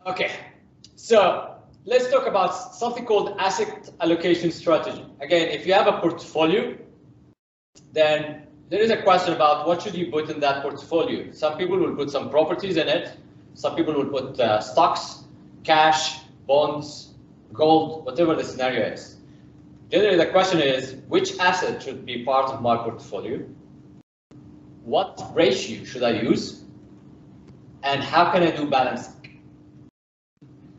Okay, so let's talk about something called asset allocation strategy. Again, if you have a portfolio, then there is a question about what should you put in that portfolio. Some people will put some properties in it. Some people will put stocks, cash, bonds, gold, whatever the scenario is. Generally, the question is, which asset should be part of my portfolio? What ratio should I use? And how can I do balancing?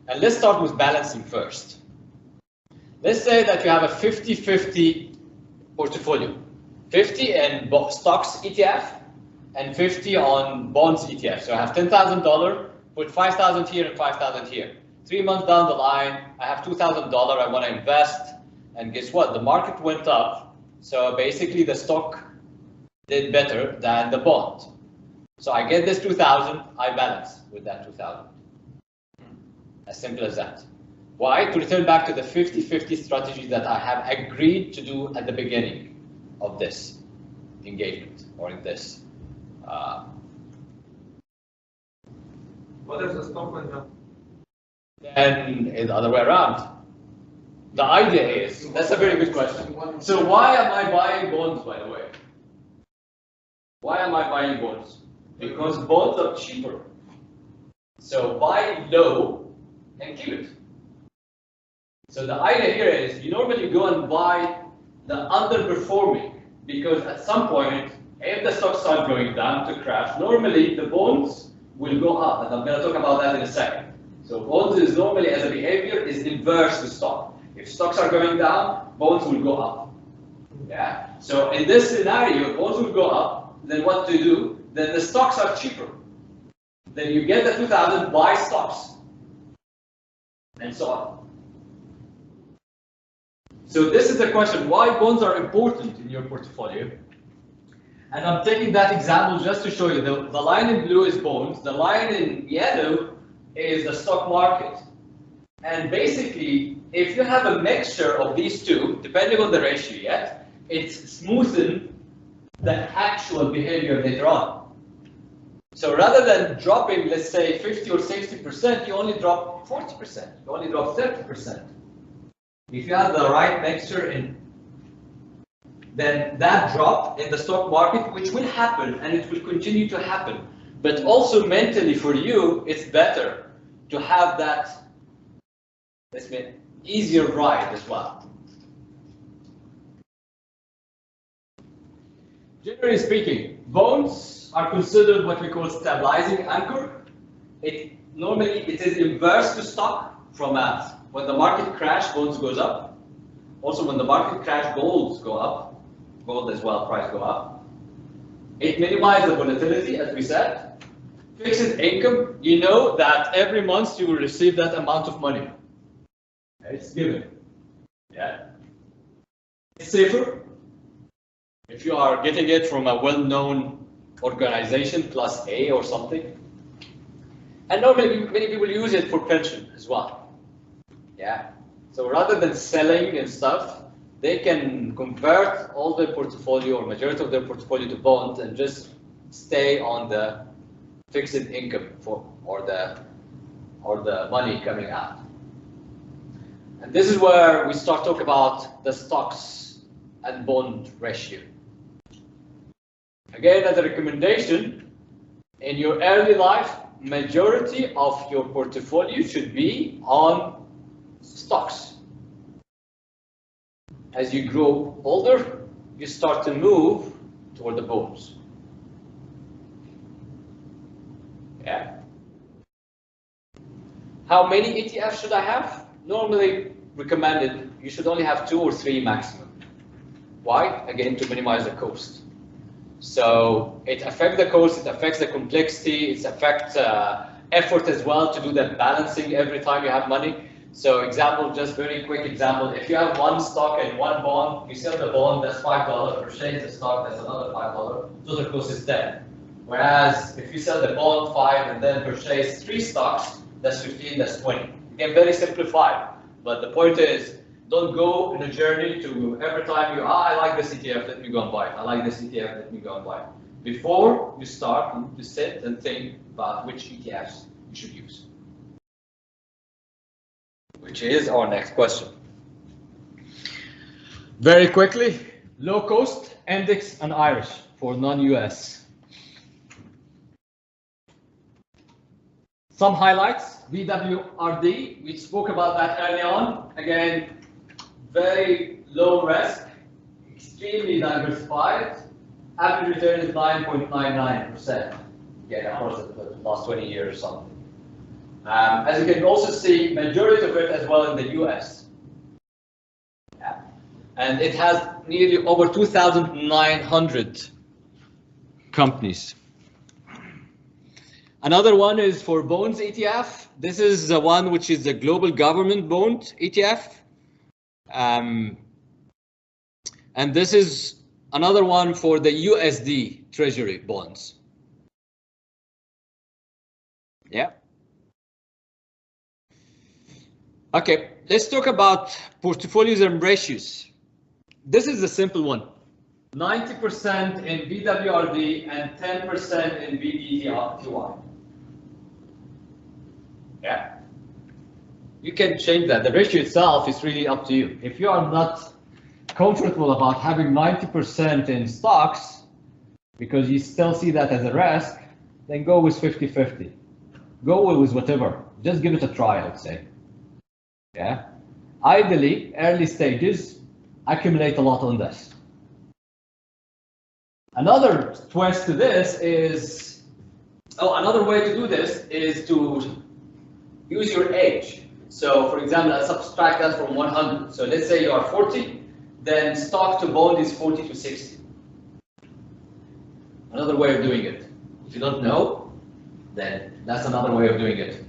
And let's start with balancing first. Let's say that you have a 50-50 portfolio. 50 in stocks ETF and 50 on bonds ETF. So I have $10,000, put 5,000 here and 5,000 here. 3 months down the line, I have $2,000 I want to invest. And guess what? The market went up. So basically the stock did better than the bond. So I get this 2,000, I balance with that 2,000. As simple as that. Why? To return back to the 50-50 strategy that I have agreed to do at the beginning of this engagement or in this. What if the stock went up? Then it's the other way around. The idea is, that's a very good question. So why am I buying bonds, by the way? Why am I buying bonds? Because bonds are cheaper. So buy low and keep it. So the idea here is you normally go and buy the underperforming because at some point, if the stocks start going down to crash, normally the bonds will go up, and I'm going to talk about that in a second. So bonds is normally, as a behavior, is inverse to stock. If stocks are going down, bonds will go up. Yeah. So in this scenario, bonds will go up. Then what to do? Then the stocks are cheaper. Then you get the 2,000, buy stocks, and so on. So this is the question, why bonds are important in your portfolio. And I'm taking that example just to show you. The line in blue is bonds, the line in yellow is the stock market. And basically, if you have a mixture of these two, depending on the ratio yet, it's smoothing the actual behavior later on. So rather than dropping, let's say 50 or 60%, you only drop 40%, you only drop 30%. If you have the right mixture in, then that drop in the stock market, which will happen and it will continue to happen, but also mentally for you, it's better to have that, let's say, easier ride as well. Generally speaking, bonds are considered what we call stabilizing anchor. Normally it is inverse to stock from when the market crash, bonds goes up. Also when the market crash, golds go up. Gold as well, price go up. It minimizes the volatility, as we said. Fixed income, you know that every month you will receive that amount of money. It's given. Yeah. It's safer if you are getting it from a well-known organization, plus A or something. And normally many people use it for pension as well. Yeah. So rather than selling and stuff, they can convert all their portfolio or majority of their portfolio to bonds and just stay on the fixed income or the money coming out. And this is where we start talking about the stocks and bond ratio. Again, as a recommendation, in your early life, majority of your portfolio should be on stocks. As you grow older, you start to move toward the bonds. Yeah. How many ETFs should I have? Normally recommended, you should only have 2 or 3 maximum. Why? Again, to minimize the cost. So it affects the cost, it affects the complexity, it affects effort as well to do that balancing every time you have money. So example, just very quick example, if you have 1 stock and 1 bond, you sell the bond, that's $5, purchase the stock, that's another $5, total cost is 10. Whereas if you sell the bond 5 and then purchase 3 stocks, that's 15, that's 20. Again, very simplified, but the point is, don't go in a journey to every time I like this ETF, let me go and buy it. I like this ETF, let me go and buy it. Before you start, you need to sit and think about which ETFs you should use. which is our next question. Very quickly, low cost, index, and Irish for non-US. Some highlights, VWRD, we spoke about that early on. Again, very low risk, extremely diversified. Average return is 9.99%. Again, of course, the last 20 years or something. As you can also see, majority of it as well in the US. Yeah. And it has nearly over 2,900 companies. Another one is for bonds ETF. This is the one which is the global government bond ETF. And this is another one for the USD Treasury bonds. Yeah. Okay, let's talk about portfolios and ratios. This is the simple one. 90% in VWRD and 10% in VDTY. Yeah. You can change that. The ratio itself is really up to you. If you are not comfortable about having 90% in stocks because you still see that as a risk, then go with 50-50. Go with whatever. Just give it a try, I would say. Yeah. Ideally, early stages, accumulate a lot on this. Another twist to this is, another way to do this is to use your age. So for example, I subtract that from 100. So let's say you are 40, then stock to bond is 40 to 60. Another way of doing it. If you don't know, then that's another way of doing it.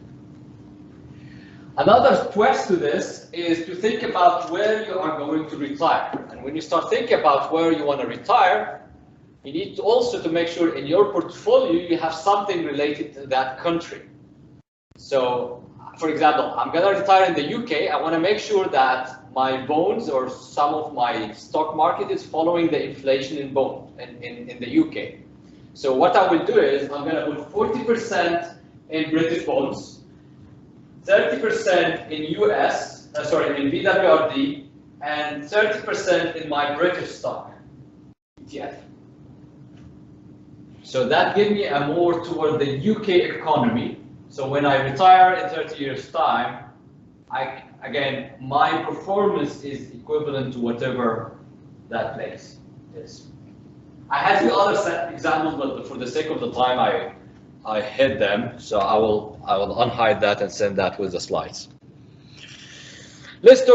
Another twist to this is to think about where you are going to retire. And when you start thinking about where you want to retire, you need to also to make sure in your portfolio you have something related to that country. So, for example, I'm going to retire in the UK. I want to make sure that my bonds or some of my stock market is following the inflation in bond in the UK. So what I will do is I'm going to put 40% in British bonds, 30% in in VWRD, and 30% in my British stock ETF. So that gives me a more toward the UK economy. So when I retire in 30 years' time, again, my performance is equivalent to whatever that place is. I had few other examples, but for the sake of the time, I hid them. So I will unhide that and send that with the slides. Let's talk